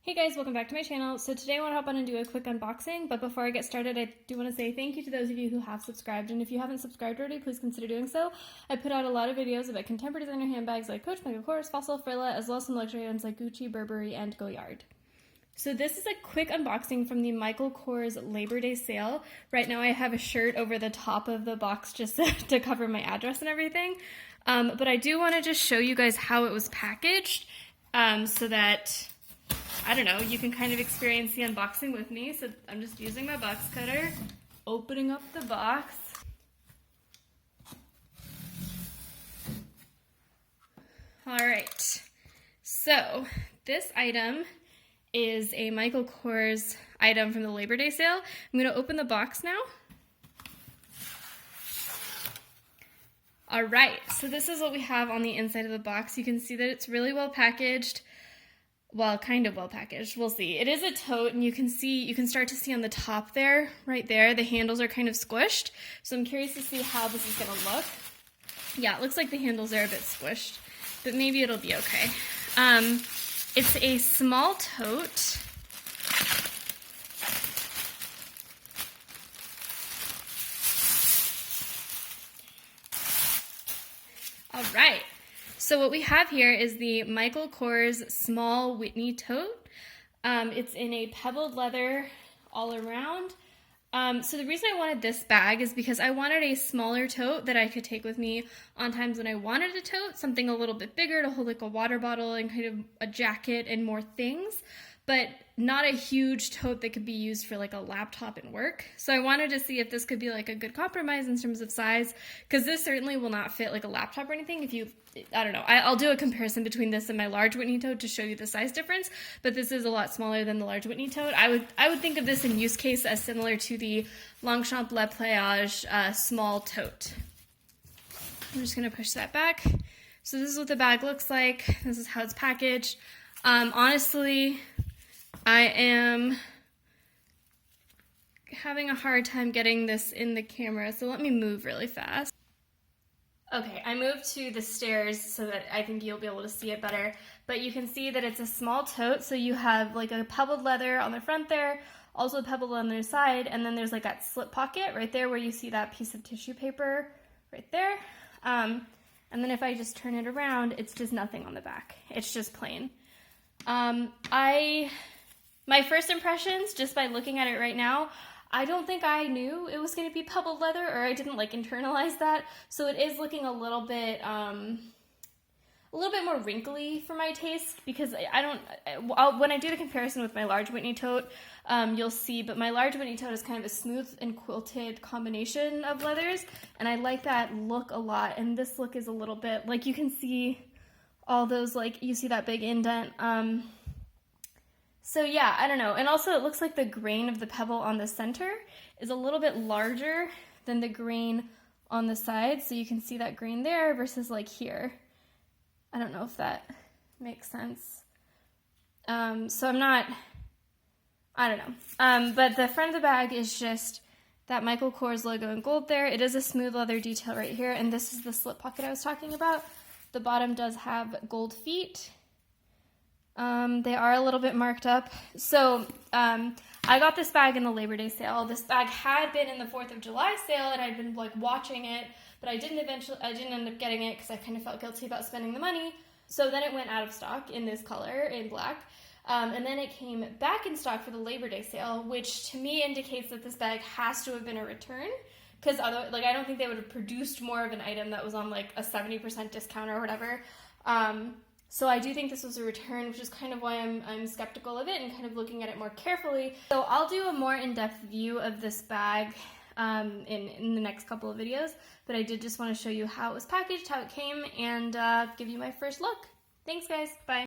Hey guys, welcome back to my channel. So today I want to hop on and do a quick unboxing, but before I get started, I do want to say thank you to those of you who have subscribed, and if you haven't subscribed already, please consider doing so. I put out a lot of videos about contemporary designer handbags like Coach, Michael Kors, Fossil, Frilla, as well as some luxury items like Gucci, Burberry, and Goyard. So this is a quick unboxing from the Michael Kors Labor Day sale. Right now I have a shirt over the top of the box just to cover my address and everything, but I do want to just show you guys how it was packaged so that I don't know, you can kind of experience the unboxing with me. So I'm just using my box cutter, opening up the box. All right, so this item is a Michael Kors item from the Labor Day sale. I'm gonna open the box now. All right, so this is what we have on the inside of the box. You can see that it's really well packaged. Well, kind of well packaged. We'll see. It is a tote, and you can start to see on the top there, right there, the handles are kind of squished. So I'm curious to see how this is gonna look. Yeah, it looks like the handles are a bit squished, but maybe it'll be okay. It's a small tote. All right. So what we have here is the Michael Kors Small Whitney Tote. It's in a pebbled leather all around. So the reason I wanted this bag is because I wanted a smaller tote that I could take with me on times when I wanted a tote, something a little bit bigger to hold like a water bottle and kind of a jacket and more things, but not a huge tote that could be used for like a laptop and work. So I wanted to see if this could be like a good compromise in terms of size, because this certainly will not fit like a laptop or anything. I don't know, I'll do a comparison between this and my large Whitney tote to show you the size difference, but this is a lot smaller than the large Whitney tote. I would think of this in use case as similar to the Longchamp Le Plage small tote. I'm just gonna push that back. So this is what the bag looks like. This is how it's packaged. Honestly, I am having a hard time getting this in the camera, so let me move really fast. Okay, I moved to the stairs so that I think you'll be able to see it better, but you can see that it's a small tote, so you have like a pebbled leather on the front there, also pebbled on the side, and then there's like that slip pocket right there where you see that piece of tissue paper right there. And then if I just turn it around, it's just nothing on the back. It's just plain. My first impressions, just by looking at it right now, I don't think I knew it was going to be pebbled leather, or I didn't like internalize that. So it is looking a little bit more wrinkly for my taste, because when I do the comparison with my large Whitney tote, you'll see, but my large Whitney tote is kind of a smooth and quilted combination of leathers, and I like that look a lot. And this look is a little bit, like you can see all those, like you see that big indent. So yeah, I don't know. And also it looks like the grain of the pebble on the center is a little bit larger than the grain on the side. So you can see that grain there versus like here. I don't know if that makes sense. So I don't know. But the front of the bag is just that Michael Kors logo in gold there. It is a smooth leather detail right here. And this is the slip pocket I was talking about. The bottom does have gold feet. They are a little bit marked up. So I got this bag in the Labor Day sale. This bag had been in the 4th of July sale, and I'd been like watching it, but I didn't end up getting it because I kind of felt guilty about spending the money. So then it went out of stock in this color, in black. And then it came back in stock for the Labor Day sale, which to me indicates that this bag has to have been a return, because I don't think they would have produced more of an item that was on like a 70% discount or whatever. So I do think this was a return, which is kind of why I'm skeptical of it and kind of looking at it more carefully. So I'll do a more in-depth view of this bag in the next couple of videos, but I did just want to show you how it was packaged, how it came, and give you my first look. Thanks guys, bye.